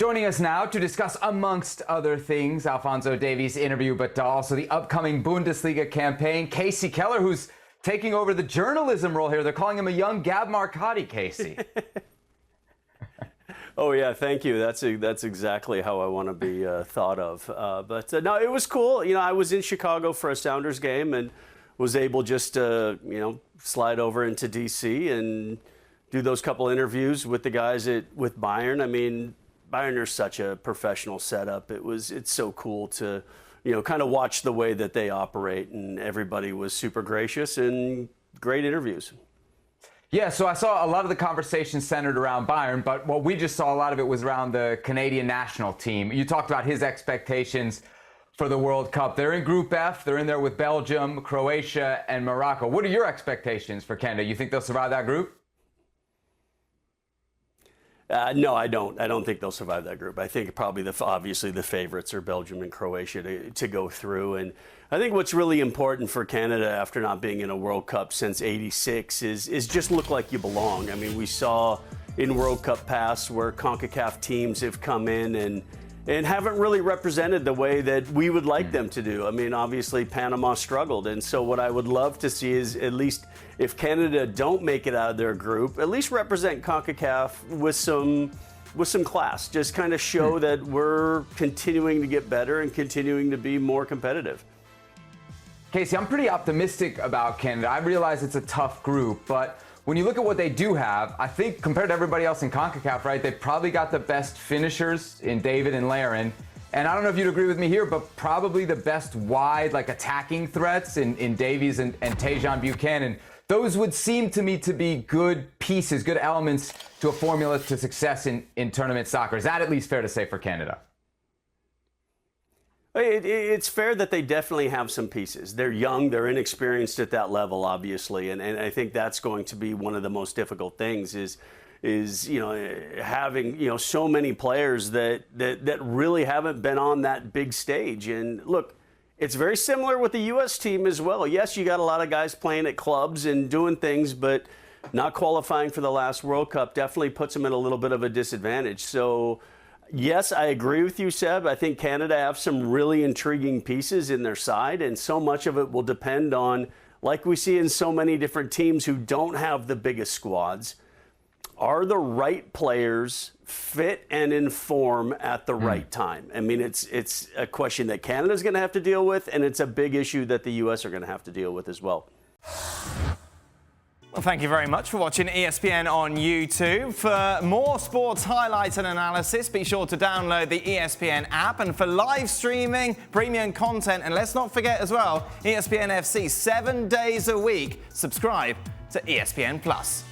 Joining us now to discuss, amongst other things, Alphonso Davies' interview, but also the upcoming Bundesliga campaign, Casey Keller, who's taking over the journalism role here. They're calling him a young Gab Marcotti, Casey. Oh, yeah, thank you. That's exactly how I want to be thought of. No, it was cool. You know, I was in Chicago for a Sounders game and was able just to, slide over into D.C. and do those couple interviews with the guys with Bayern. I mean, Bayern are such a professional setup. It's so cool to, kind of watch the way that they operate, and everybody was super gracious and great interviews. Yeah, so I saw a lot of the conversation centered around Bayern, but what we just saw a lot of it was around the Canadian national team. You talked about his expectations for the World Cup. They're in Group F. They're in there with Belgium, Croatia, and Morocco. What are your expectations for Canada? You think they'll survive that group? No, I don't. I don't think they'll survive that group. I think probably obviously the favorites are Belgium and Croatia to go through. And I think what's really important for Canada after not being in a World Cup since '86 is just look like you belong. I mean, we saw in World Cup past where CONCACAF teams have come in and haven't really represented the way that we would like them to do. I mean, obviously Panama struggled, and so what I would love to see is at least if Canada don't make it out of their group, at least represent CONCACAF with some class. Just kind of show that we're continuing to get better and continuing to be more competitive. Casey, I'm pretty optimistic about Canada. I realize it's a tough group, but when you look at what they do have, I think compared to everybody else in CONCACAF, right, they've probably got the best finishers in David and Larin. And I don't know if you'd agree with me here, but probably the best wide, attacking threats in Davies and Tajon Buchanan. Those would seem to me to be good pieces, good elements to a formula to success in tournament soccer. Is that at least fair to say for Canada? It's fair that they definitely have some pieces. They're young, they're inexperienced at that level, obviously, and I think that's going to be one of the most difficult things is having so many players that really haven't been on that big stage. And look, it's very similar with the U.S. team as well. Yes, you got a lot of guys playing at clubs and doing things, but not qualifying for the last World Cup definitely puts them at a little bit of a disadvantage. So yes, I agree with you, Seb. I think Canada have some really intriguing pieces in their side, and so much of it will depend on, like we see in so many different teams who don't have the biggest squads, are the right players fit and in form at the right time? I mean, it's a question that Canada's going to have to deal with, and it's a big issue that the U.S. are going to have to deal with as well. Well, thank you very much for watching ESPN on YouTube. For more sports highlights and analysis, be sure to download the ESPN app. And for live streaming, premium content, and let's not forget as well, ESPN FC 7 days a week. Subscribe to ESPN+.